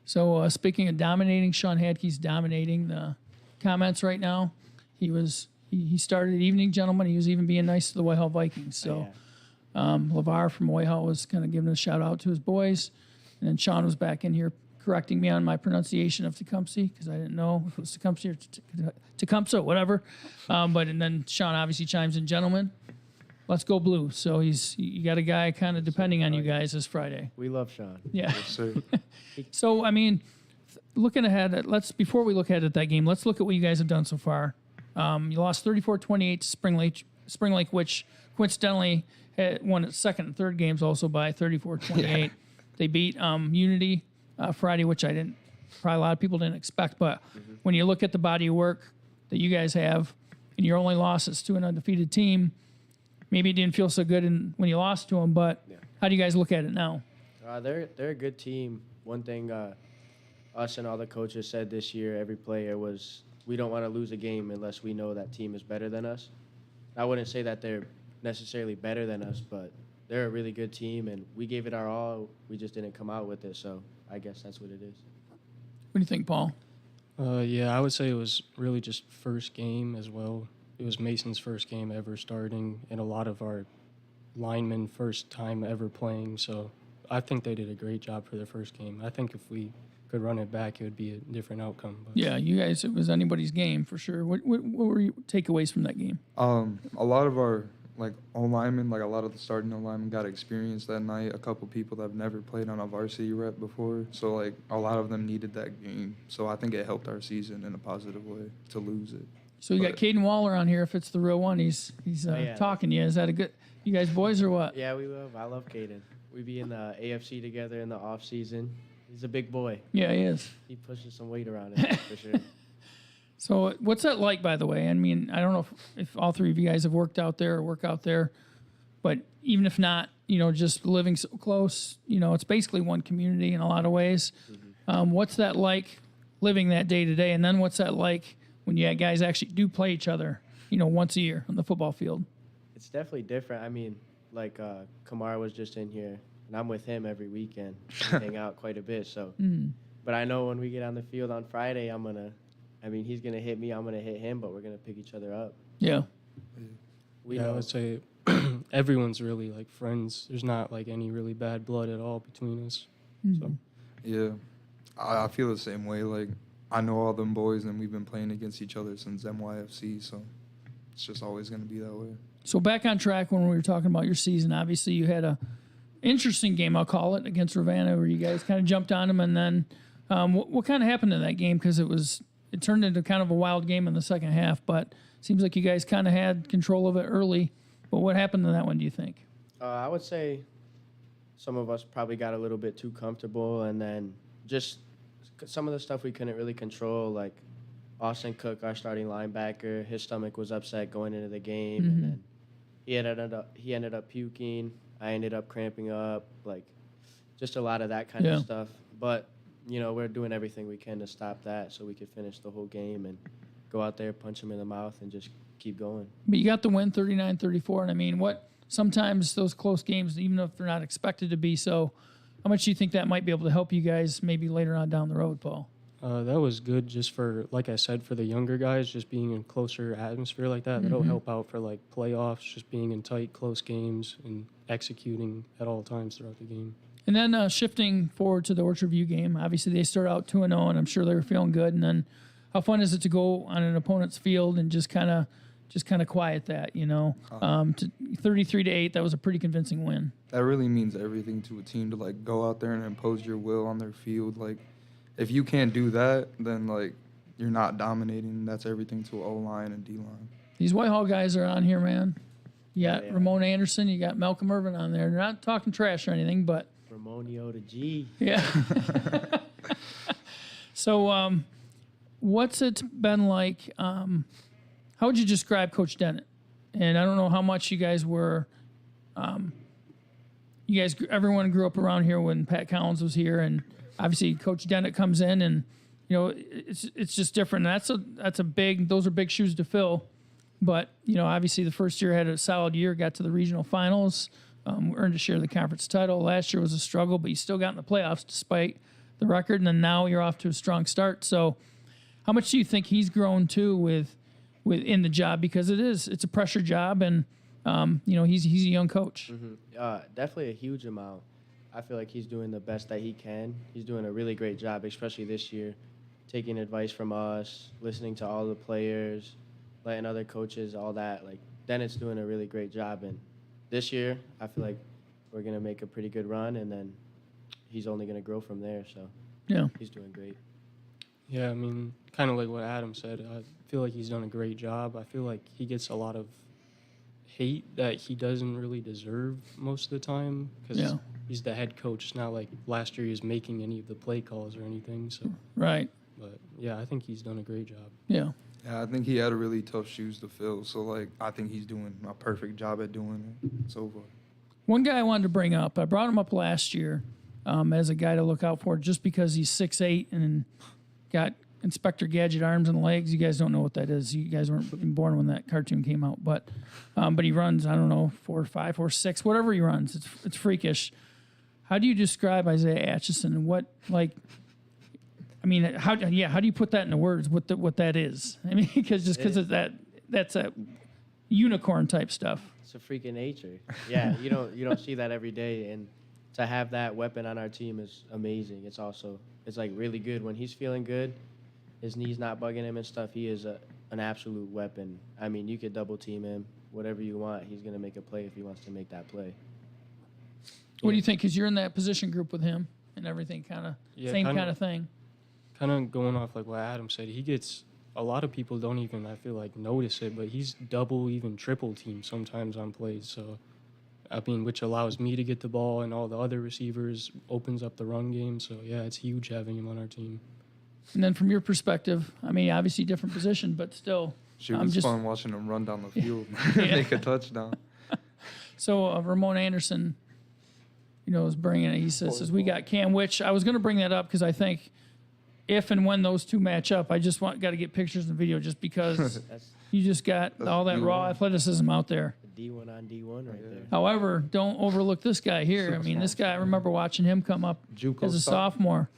So speaking of dominating, Sean Hadke's dominating the comments right now. He started Evening Gentleman. He was even being nice to the Whitehall Vikings. So LeVar from Whitehall was kind of giving a shout out to his boys. And then Sean was back in here correcting me on my pronunciation of Tecumseh, because I didn't know if it was Tecumseh or Tecumseh, whatever. And then Sean obviously chimes in, gentlemen, let's go blue. So you got a guy kind of depending on you guys this Friday. we love Sean. Yeah. Yes, sir. So, I mean, looking ahead, before we look ahead at that game, let's look at what you guys have done so far. You lost 34-28 to Spring Lake, which coincidentally had won its second and third games also by 34-28. Yeah. They beat Unity Friday, which probably a lot of people didn't expect. But when you look at the body of work that you guys have, and your only loss is to an undefeated team, maybe it didn't feel so good when you lost to them. But how do you guys look at it now? They're a good team. One thing us and all the coaches said this year, every player, was we don't want to lose a game unless we know that team is better than us. I wouldn't say that they're necessarily better than us, but they're a really good team, and we gave it our all. We just didn't come out with it, so I guess that's what it is. What do you think, Paul? Yeah, I would say it was really just first game as well. It was Mason's first game ever starting, and a lot of our linemen first time ever playing. So I think they did a great job for their first game. I think if we could run it back, it would be a different outcome. But. Yeah, you guys, it was anybody's game for sure. What were your takeaways from that game? A lot of our O-linemen, a lot of the starting O-linemen got experience that night. A couple people that have never played on a varsity rep before. So, a lot of them needed that game. So I think it helped our season in a positive way to lose it. So you got Caden Waller on here. If it's the real one, he's talking to you. Is that a good? You guys boys or what? Yeah, I love Caden. We be in the AFC together in the off season. He's a big boy. Yeah, he is. He pushes some weight around him for sure. So what's that like, by the way? I mean, I don't know if all three of you guys have worked out there or work out there, but even if not, just living so close, it's basically one community in a lot of ways. Mm-hmm. What's that like living that day to day? And then what's that like when you guys actually do play each other, once a year on the football field? It's definitely different. I mean, like Kamara was just in here, and I'm with him every weekend. We hang out quite a bit. So, But I know when we get on the field on Friday, he's gonna hit me. I'm gonna hit him, but we're gonna pick each other up. Yeah. I would say everyone's really like friends. There's not like any really bad blood at all between us. Mm-hmm. So Yeah, I feel the same way. Like, I know all them boys, and we've been playing against each other since NYFC, so it's just always going to be that way. So back on track when we were talking about your season, obviously you had a interesting game, I'll call it, against Ravenna, where you guys kind of jumped on them, and then what kind of happened in that game? Because it turned into kind of a wild game in the second half, but it seems like you guys kind of had control of it early. But what happened in that one, do you think? I would say some of us probably got a little bit too comfortable, and then just some of the stuff we couldn't really control, like Austin Cook, our starting linebacker, his stomach was upset going into the game, and then he ended up puking. I ended up cramping up, like just a lot of that kind of stuff. But, we're doing everything we can to stop that so we could finish the whole game and go out there, punch him in the mouth, and just keep going. But you got the win 39-34, and I mean, sometimes those close games, even if they're not expected to be so, how much do you think that might be able to help you guys maybe later on down the road, Paul? that was good just for, like I said, for the younger guys, just being in closer atmosphere like that. That'll help out for like playoffs, just being in tight, close games and executing at all times throughout the game. And then shifting forward to the Orchard View game, obviously they start out 2-0, and I'm sure they were feeling good. And then how fun is it to go on an opponent's field and just kind of quiet that, to 33-8, that was a pretty convincing win. That really means everything to a team to like go out there and impose your will on their field. Like, if you can't do that, then like you're not dominating. That's everything to O-line and D-line. These Whitehall guys are on here, man. You got Ramon Anderson, you got Malcolm Irvin on there. They're not talking trash or anything, but Ramonio to G. yeah. So, what's it been like? How would you describe Coach Dennett? And I don't know how much you guys were. Everyone grew up around here when Pat Collins was here, and obviously Coach Dennett comes in, and it's just different. And those are big shoes to fill. But obviously the first year had a solid year, got to the regional finals, earned a share of the conference title. Last year was a struggle, but you still got in the playoffs despite the record. And then now you're off to a strong start. So, how much do you think he's grown too within the job, because it's a pressure job, and he's a young coach. Definitely a huge amount. I feel like he's doing the best that he can. He's doing a really great job, especially this year, taking advice from us, listening to all the players, letting other coaches, all that. Like, Dennett's doing a really great job, and this year I feel like we're gonna make a pretty good run, and then he's only gonna grow from there. So yeah, he's doing great. Yeah, I mean, kind of like what Adam said. I feel like he's done a great job. I feel like he gets a lot of hate that he doesn't really deserve most of the time, because he's the head coach. It's not like last year he was making any of the play calls or anything. So right. But yeah, I think he's done a great job. Yeah. Yeah, I think he had a really tough shoes to fill. So like, I think he's doing a perfect job at doing it so far. One guy I wanted to bring up, I brought him up last year as a guy to look out for, just because he's 6'8" and got Inspector Gadget arms and legs. You guys don't know what that is. You guys weren't even born when that cartoon came out. But he runs, I don't know, 4.5, 4.6, whatever he runs. It's freakish. How do you describe Isaiah Atchison, and what, like, I mean, how do you put that into words? What that is? I mean, because of that's a unicorn type stuff. It's a freak of nature. Yeah, you don't see that every day, and to have that weapon on our team is amazing. It's like really good when he's feeling good. His knee's not bugging him and stuff. He is an absolute weapon. I mean, you could double team him, whatever you want. He's gonna make a play if he wants to make that play. What do you think? Because you're in that position group with him and everything, same kind of thing. Kind of going off like what Adam said, he gets a lot of people don't even, I feel like, notice it, but he's double, even triple team sometimes on plays. So, I mean, which allows me to get the ball and all the other receivers, opens up the run game. So, yeah, it's huge having him on our team. And then from your perspective, I mean, obviously different position, but still. It was fun watching him run down the field, make a touchdown. So Ramon Anderson, is bringing it. He says we got Cam, which I was going to bring that up because I think if and when those two match up, I just got to get pictures and video just because you just got all that raw athleticism out there. D1 on D1 right there. However, don't overlook this guy here. I mean, this guy, I remember watching him come up as a sophomore.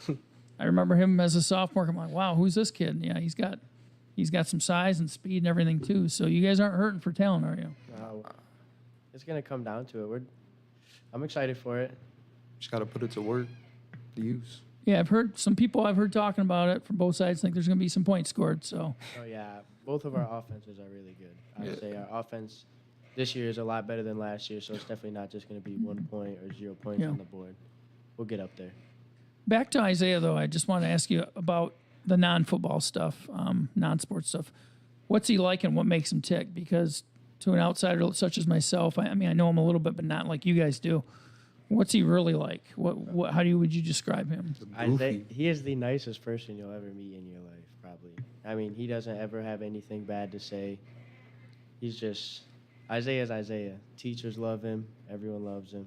I remember him as a sophomore. I'm like, wow, who's this kid? Yeah, he's got some size and speed and everything too. So you guys aren't hurting for talent, are you? It's gonna come down to it. I'm excited for it. Just got to put it to work, the use. Yeah, I've heard talking about it from both sides. Think there's going to be some points scored. So. Oh yeah, both of our offenses are really good. I would say our offense this year is a lot better than last year, so it's definitely not just going to be 1 point or 0 points on the board. We'll get up there. Back to Isaiah, though, I just want to ask you about the non-football stuff, non-sports stuff. What's he like and what makes him tick? Because to an outsider such as myself, I mean, I know him a little bit, but not like you guys do. What's he really like? How would you describe him? He is the nicest person you'll ever meet in your life, probably. I mean, he doesn't ever have anything bad to say. He's just Isaiah's Isaiah. Teachers love him. Everyone loves him.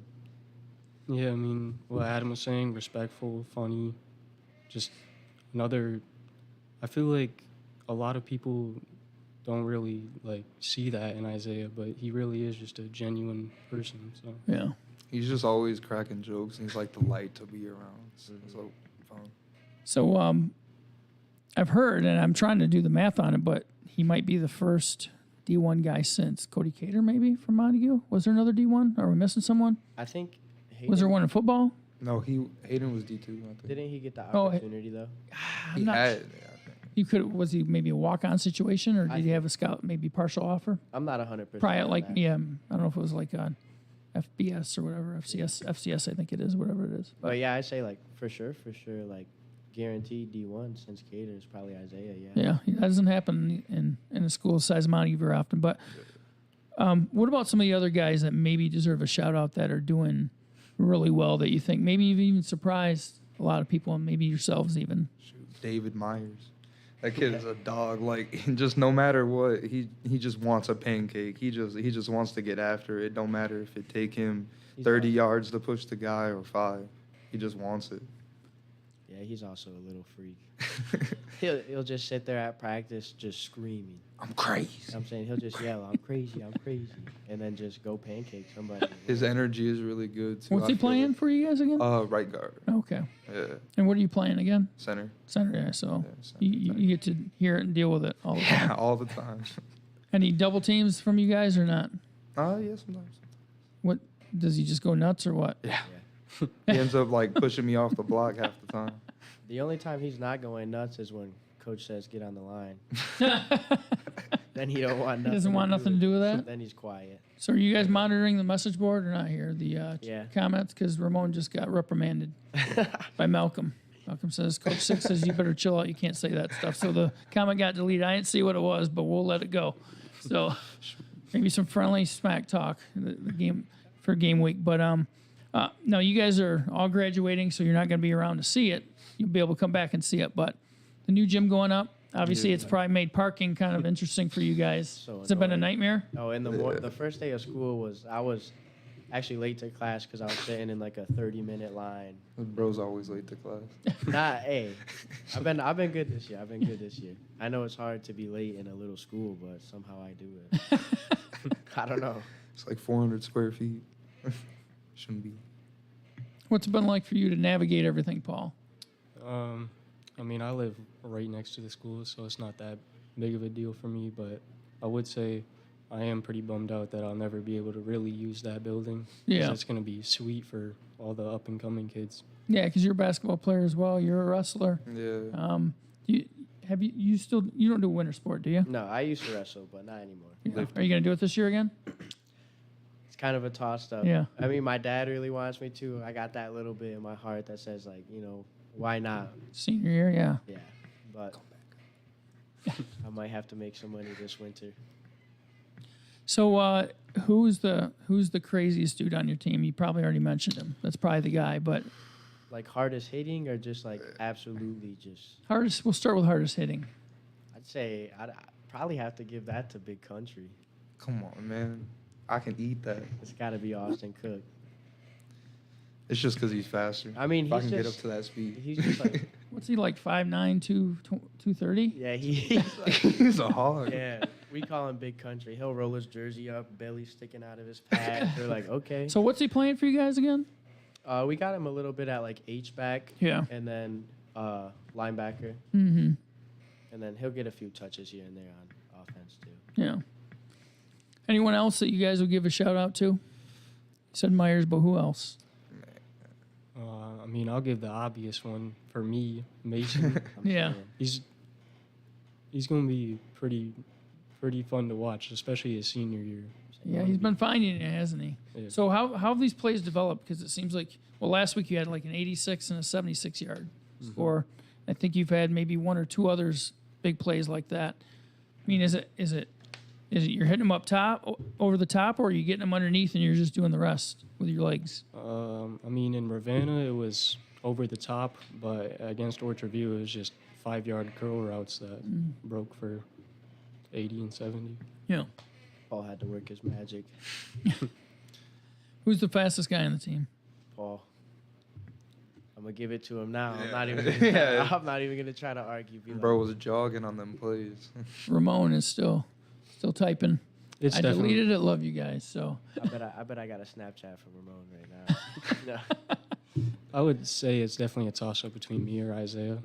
Yeah, I mean, what Adam was saying, respectful, funny, just another. I feel like a lot of people don't really see that in Isaiah, but he really is just a genuine person. So yeah, he's just always cracking jokes, and he's like the light to be around. So fun. So I've heard, and I'm trying to do the math on it, but he might be the first D1 guy since Cody Cater, maybe from Montague. Was there another D1? Are we missing someone? I think. Was there one in football? No, Hayden was D2. I think. Didn't he get the opportunity though? He had. You could. Was he maybe a walk-on situation, or did he have a scout, maybe partial offer? I'm not 100%. Probably I don't know if it was like a FBS or whatever, FCS I think it is, whatever it is. But yeah, I say for sure, guaranteed D1 since Cater is probably Isaiah. Yeah, that doesn't happen in a school the size of Montague very often. But what about some of the other guys that maybe deserve a shout out that are doing really well that you think maybe you've even surprised a lot of people and maybe yourselves even? David Myers. That kid is a dog. Just no matter what, he just wants a pancake. He just wants to get after it. Don't matter if it take him 30 yards to push the guy or 5. He just wants it. Yeah, he's also a little freak. He'll just sit there at practice just screaming. I'm crazy. I'm saying he'll just yell, I'm crazy, and then just go pancake somebody. His energy is really good, too. What's he playing for you guys again? Right guard. Okay. Yeah. And what are you playing again? Center. Center, yeah. So center. You get to hear it and deal with it all the time. Yeah, all the time. Any double teams from you guys or not? Yeah, sometimes. What, does he just go nuts or what? Yeah. He ends up pushing me off the block half the time. The only time he's not going nuts is when coach says get on the line. Then he don't want nothing. He doesn't want nothing to do with that. Then he's quiet. So are you guys monitoring the message board or not here? The comments, because Ramon just got reprimanded by Malcolm. Malcolm says, Coach Six says you better chill out. You can't say that stuff. So the comment got deleted. I didn't see what it was, but we'll let it go. So maybe some friendly smack talk the game for game week. But no, you guys are all graduating, so you're not going to be around to see it. You'll be able to come back and see it. But the new gym going up, obviously it's probably made parking kind of interesting for you guys. Has it been a nightmare? Oh, and the first day of school I was actually late to class because I was sitting in a 30-minute line. Bro's always late to class. I've been good this year. I know it's hard to be late in a little school, but somehow I do it. I don't know. It's 400 square feet. Shouldn't be. What's it been like for you to navigate everything, Paul? I mean, I live right next to the school, so it's not that big of a deal for me, but I would say I am pretty bummed out that I'll never be able to really use that building. Yeah. It's going to be sweet for all the up-and-coming kids. Yeah, because you're a basketball player as well. You're a wrestler. Yeah. You don't do winter sport, do you? No, I used to wrestle, but not anymore. Yeah. Are you going to do it this year again? It's kind of a toss-up. Yeah. I mean, my dad really wants me to. I got that little bit in my heart that says, why not? Senior year, yeah. Yeah, but I might have to make some money this winter. So who's the craziest dude on your team? You probably already mentioned him. That's probably the guy, but Like hardest hitting or just like absolutely just? hardest. We'll start with hardest hitting. I'd say I'd probably have to give that to Big Country. Come on, man. I can eat that. It's got to be Austin Cook. It's just because he's faster. I mean, if I he's can get just- up to that speed. He's just like, What's he like? 5'9", 230? yeah, he's like, he's a hog. yeah. We call him Big Country. He'll roll his jersey up, belly sticking out of his pad. They're like, okay. So what's he playing for you guys again? We got him a little bit at like H-back. Yeah. And then linebacker. Mm-hmm. And then he'll get a few touches here and there on offense too. Yeah. Anyone else that you guys would give a shout out to? You said Myers, but who else? I mean, I'll give the obvious one for me, Mason. Yeah. saying. He's going to be pretty fun to watch, especially his senior year. Yeah, he's been finding it, hasn't he? Yeah. So how have these plays developed? Because it seems like, well, last week you had like an 86 and a 76-yard score. I think you've had maybe one or two others big plays like that. I mean, is it you're hitting them up top, over the top, or are you getting them underneath and you're just doing the rest with your legs? I mean, in Ravenna, it was over the top, but against Orchard View, it was just 5-yard curl routes that broke for 80 and 70. Yeah. Paul had to work his magic. Who's the fastest guy on the team? Paul. I'm gonna give it to him now. Yeah. I'm not even. Yeah. I'm not even gonna try to argue. Be Bro like, was jogging on them plays. Ramon is still typing. It's I definitely deleted it. Love you guys. So I bet I got a Snapchat from Ramon right now. No. I would say it's definitely a toss-up between me or Isaiah.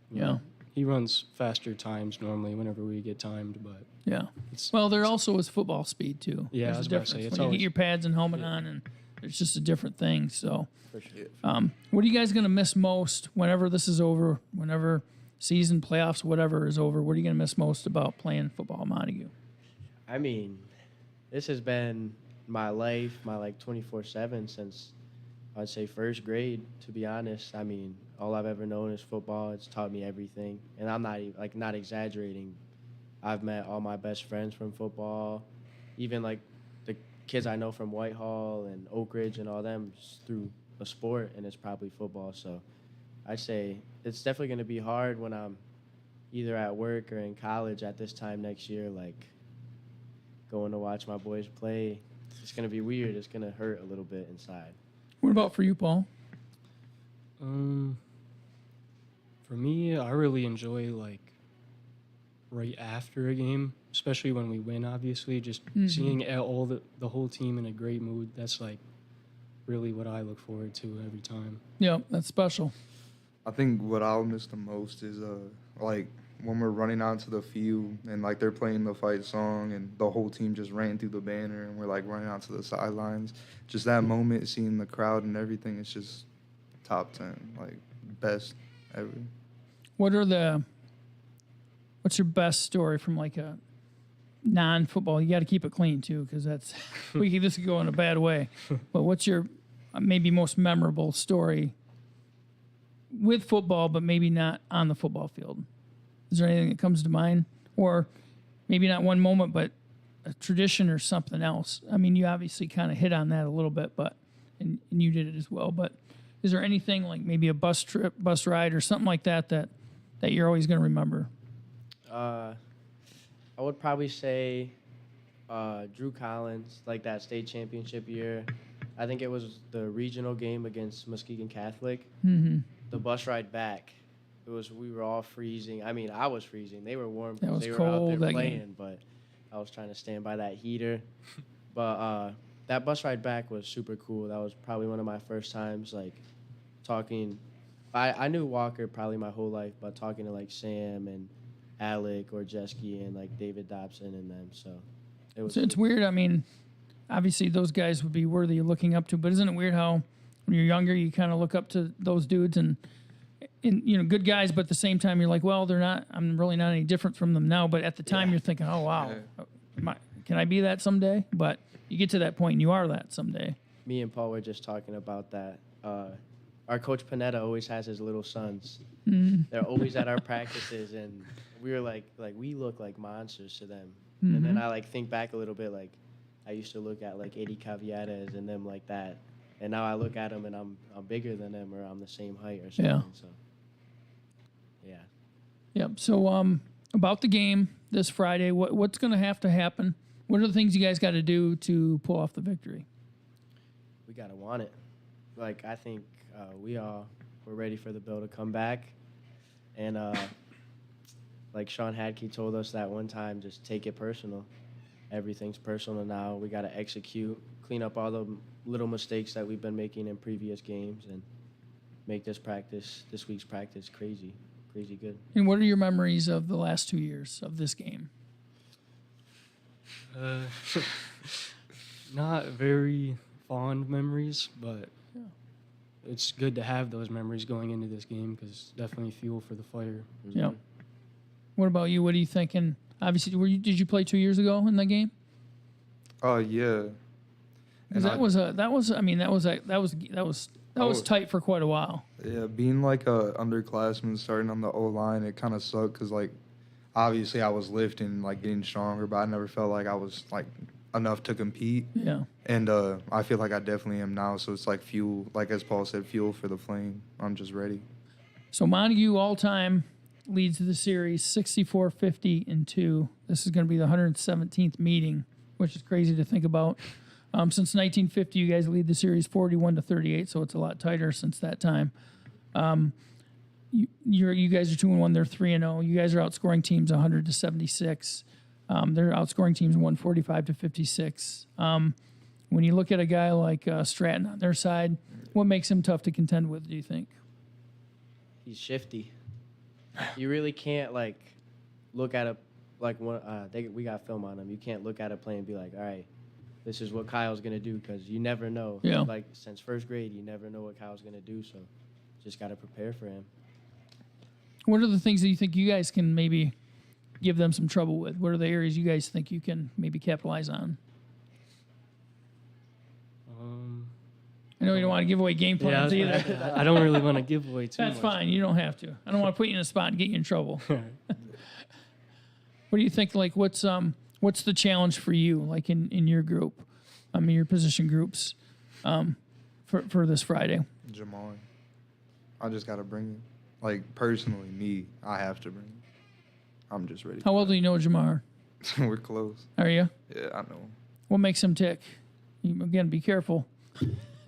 yeah, He runs faster times normally whenever we get timed, but yeah. it's Well, there also is football speed too. Yeah, There's I was a about to say, difference it's when you always- get your pads and helmet on, and it's just a different thing. So, For sure. what are you guys gonna miss most whenever this is over? Whenever season, playoffs, whatever is over, what are you gonna miss most about playing football at Montague? I mean, this has been my life, my like 24/7 since I'd say first grade. To be honest, I mean, all I've ever known is football. It's taught me everything, and I'm not even, like not exaggerating. I've met all my best friends from football, even like the kids I know from Whitehall and Oak Ridge and all them just through a sport, and it's probably football. So I'd say it's definitely going to be hard when I'm either at work or in college at this time next year, like going to watch my boys play. It's going to be weird. It's going to hurt a little bit inside. What about for you, Paul? For me, I really enjoy like right after a game, especially when we win. Obviously, just seeing all the whole team in a great mood. That's like really what I look forward to every time. Yeah, that's special. I think what I'll miss the most is like when we're running onto the field and like they're playing the fight song and the whole team just ran through the banner and we're like running onto the sidelines. Just that moment, seeing the crowd and everything, it's just top 10, like best ever. What's your best story from like a non-football? You got to keep it clean too, because this could go in a bad way. But what's your maybe most memorable story with football, but maybe not on the football field? Is there anything that comes to mind, or maybe not one moment, but a tradition or something else? I mean, you obviously kind of hit on that a little bit, but and you did it as well. But is there anything like maybe a bus trip, bus ride, or something like that you're always going to remember? I would probably say Drew Collins, like that state championship year. I think it was the regional game against Muskegon Catholic. Mm-hmm. The bus ride back, we were all freezing. I mean, I was freezing. They were warm That was because they were cold, out that there playing, game. but I was trying to stand by that heater. But that bus ride back was super cool. That was probably one of my first times, like, talking. I knew Walker probably my whole life, but talking to, like, Sam and Alec or Jeske and, like, David Dobson and them. So it was. It's weird. I mean, obviously those guys would be worthy of looking up to, but isn't it weird how when you're younger you kind of look up to those dudes and good guys, but at the same time you're like, well, they're not. I'm really not any different from them now. But at the time you're thinking, oh wow, can I be that someday? But you get to that point and you are that someday. Me and Paul were just talking about that. Our coach Panetta always has his little sons. They're always at our practices, and we were like we look like monsters to them. And then I like think back a little bit, like I used to look at like Eddie Caviadas and them like that, and now I look at them and I'm bigger than them, or I'm the same height or something. Yeah. So yeah. Yep. So about the game this Friday, what's going to have to happen? What are the things you guys got to do to pull off the victory? We gotta want it. Like I think we're ready for the Bill to come back, and like Sean Hadkey told us that one time, just take it personal. Everything's personal now. We gotta execute, clean up all the little mistakes that we've been making in previous games, and make this week's practice crazy good. And what are your memories of the last 2 years of this game? Not very fond memories, but it's good to have those memories going into this game because definitely fuel for the fire. Yeah. What about you? What are you thinking? Obviously, did you play 2 years ago in that game? Oh yeah. 'Cause that was tight for quite a while. Yeah, being like a underclassman starting on the O line, it kind of sucked because like obviously I was lifting, like getting stronger, but I never felt like I was like enough to compete. Yeah. And I feel like I definitely am now. So it's like fuel, like as Paul said, fuel for the flame. I'm just ready. So Montague all time leads the series 64-50-2. This is going to be the 117th meeting, which is crazy to think about. Since 1950, you guys lead the series 41-38, so it's a lot tighter since that time. You guys are 2-1. They're 3-0. You guys are outscoring teams 100-76. They're outscoring teams 145-56. When you look at a guy like Stratton on their side, what makes him tough to contend with, do you think? He's shifty. You really can't like look at we got film on him. You can't look at a play and be like, all right, this is what Kyle's gonna do, because you never know. Yeah. Like since first grade, you never know what Kyle's gonna do. So just gotta prepare for him. What are the things that you think you guys can maybe give them some trouble with? What are the areas you guys think you can maybe capitalize on? I know you don't want to give away game plans either. I don't really want to give away too much. That's fine. You don't have to. I don't want to put you in a spot and get you in trouble. What do you think? Like, what's the challenge for you? Like in your group, your position groups, for this Friday? Jamar, I just gotta bring it. Like personally, me, I have to bring it. I'm just ready. How well do you know Jamar? We're close. Are you? Yeah, I know. What makes him tick? Again, be careful.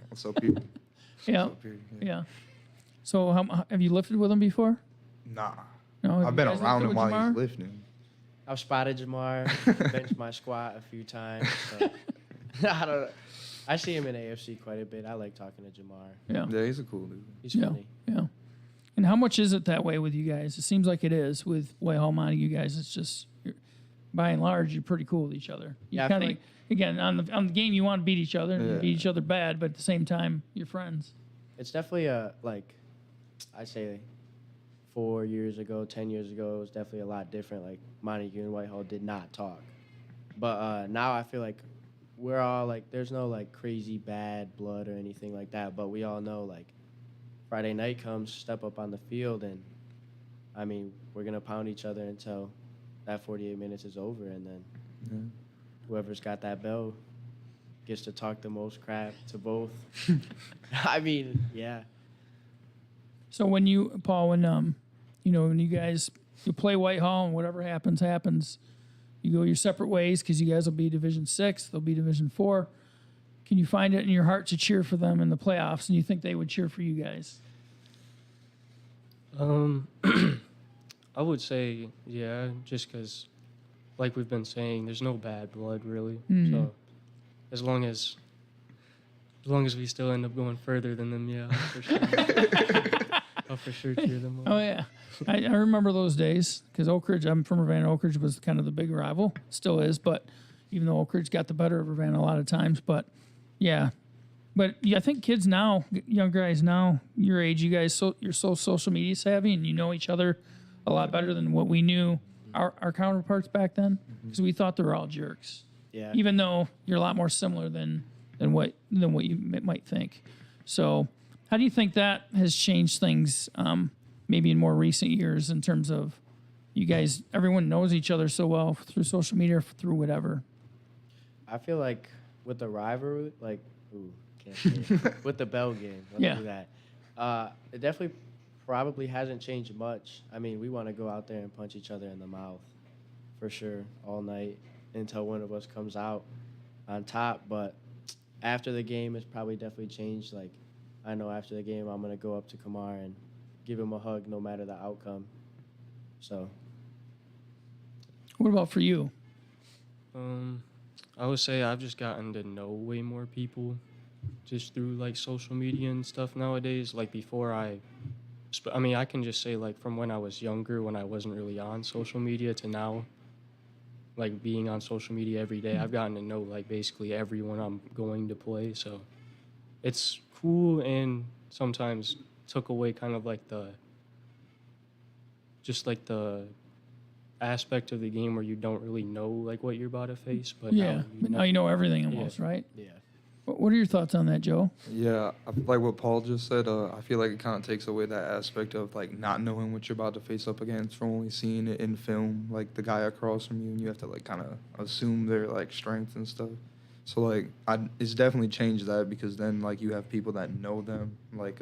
What's up here? Yeah. What's up here? Yeah. So, have you lifted with him before? Nah. No. Have I've you been guys around lifted him with while Jamar? he's lifting. I've spotted Jamar, benched my squat a few times. So. I see him in AFC quite a bit. I like talking to Jamar. Yeah. Yeah, he's a cool dude. He's Yeah. funny. Yeah. And how much is it that way with you guys? It seems like it is with Whitehall, Montague guys. It's just, by and large, you're pretty cool with each other. You Yeah, I kind feel of, again, on the game, you want to beat each other and Yeah. beat each other bad, but at the same time, you're friends. It's definitely I'd say 4 years ago, 10 years ago, it was definitely a lot different. Like Montague and Whitehall did not talk. But now I feel like we're all like, there's no like crazy bad blood or anything like that. But we all know like Friday night comes, step up on the field, and I mean, we're going to pound each other until that 48 minutes is over. And then whoever's got that bell gets to talk the most crap to both. I mean, yeah. So when you, Paul, when you guys, you play Whitehall and whatever happens, you go your separate ways because you guys will be Division 6, they'll be Division 4. Can you find it in your heart to cheer for them in the playoffs, and you think they would cheer for you guys? I would say, yeah, just because, like we've been saying, there's no bad blood really. So as long as we still end up going further than them, yeah, I'll for sure cheer them on. Oh, yeah. I remember those days because Oak Ridge, I'm from Urbana. Oak Ridge was kind of the big rival, still is, but even though Oak Ridge got the better of Urbana a lot of times. But, yeah. But yeah, I think kids now, young guys now, your age, you guys, you're so social media savvy and you know each other a lot better than what we knew our counterparts back then because we thought they were all jerks. Yeah. Even though you're a lot more similar than what you might think. So how do you think that has changed things maybe in more recent years in terms of you guys, everyone knows each other so well through social media, through whatever. I feel like with the rivalry, can't say it. With the Bell game, let's do that. It definitely probably hasn't changed much. I mean, we want to go out there and punch each other in the mouth for sure all night until one of us comes out on top. But after the game, it's probably definitely changed. Like, I know after the game, I'm going to go up to Kamar and give him a hug no matter the outcome. So. What about for you? I would say I've just gotten to know way more people just through, like, social media and stuff nowadays. Like, before I can just say, like, from when I was younger, when I wasn't really on social media to now, like, being on social media every day, I've gotten to know, like, basically everyone I'm going to play. So it's cool, and sometimes took away kind of, like, the aspect of the game where you don't really know, like, what you're about to face. But now you know everything almost, right? Yeah. What are your thoughts on that, Joe? Yeah, like what Paul just said, I feel like it kind of takes away that aspect of, like, not knowing what you're about to face up against from only seeing it in film, like the guy across from you, and you have to, like, kind of assume their, like, strength and stuff. So, like, it's definitely changed that, because then, like, you have people that know them, like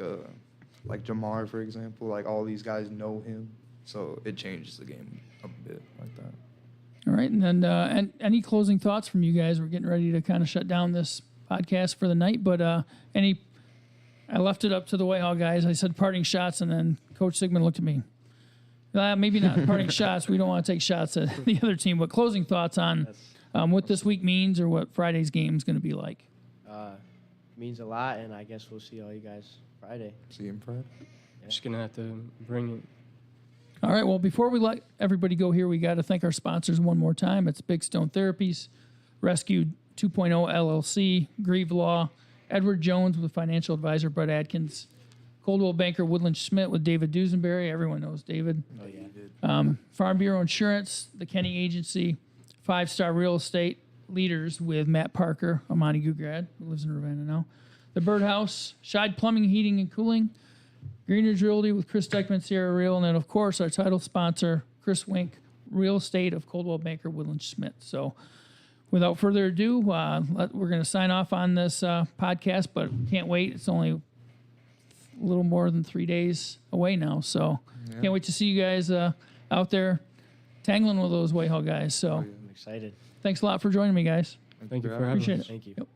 Jamar, for example, like, all these guys know him, so it changes the game a bit like that. All right, and then and any closing thoughts from you guys? We're getting ready to kind of shut down this podcast for the night, but I left it up to the Whitehall guys. I said parting shots, and then Coach Sigmund looked at me. Maybe not parting shots. We don't want to take shots at the other team, but closing thoughts on what this week means or what Friday's game is going to be like. Means a lot, and I guess we'll see all you guys Friday. See him Friday? Just going to have to bring it. All right, well, before we let everybody go here, we got to thank our sponsors one more time. It's Big Stone Therapies, Rescue 2.0 LLC, Grieve Law, Edward Jones with financial advisor Brett Adkins, Coldwell Banker Woodland Schmidt with David Duesenberry. Everyone knows David. Oh, yeah. Farm Bureau Insurance, the Kenny Agency, 5-Star Real Estate Leaders with Matt Parker, a Montague grad who lives in Ravenna now. The Birdhouse, Scheid Plumbing, Heating, and Cooling, Greenridge Realty with Chris Dykman, Sierra Real, and then, of course, our title sponsor, Chris Wink, Real Estate of Coldwell Banker Woodland Schmidt. So, without further ado, we're going to sign off on this podcast, but can't wait. It's only a little more than 3 days away now, so can't wait to see you guys out there tangling with those Whitehall guys. So I'm excited. thanks a lot for joining me, guys. Thank you for having us. Appreciate it. Thank you. Yep.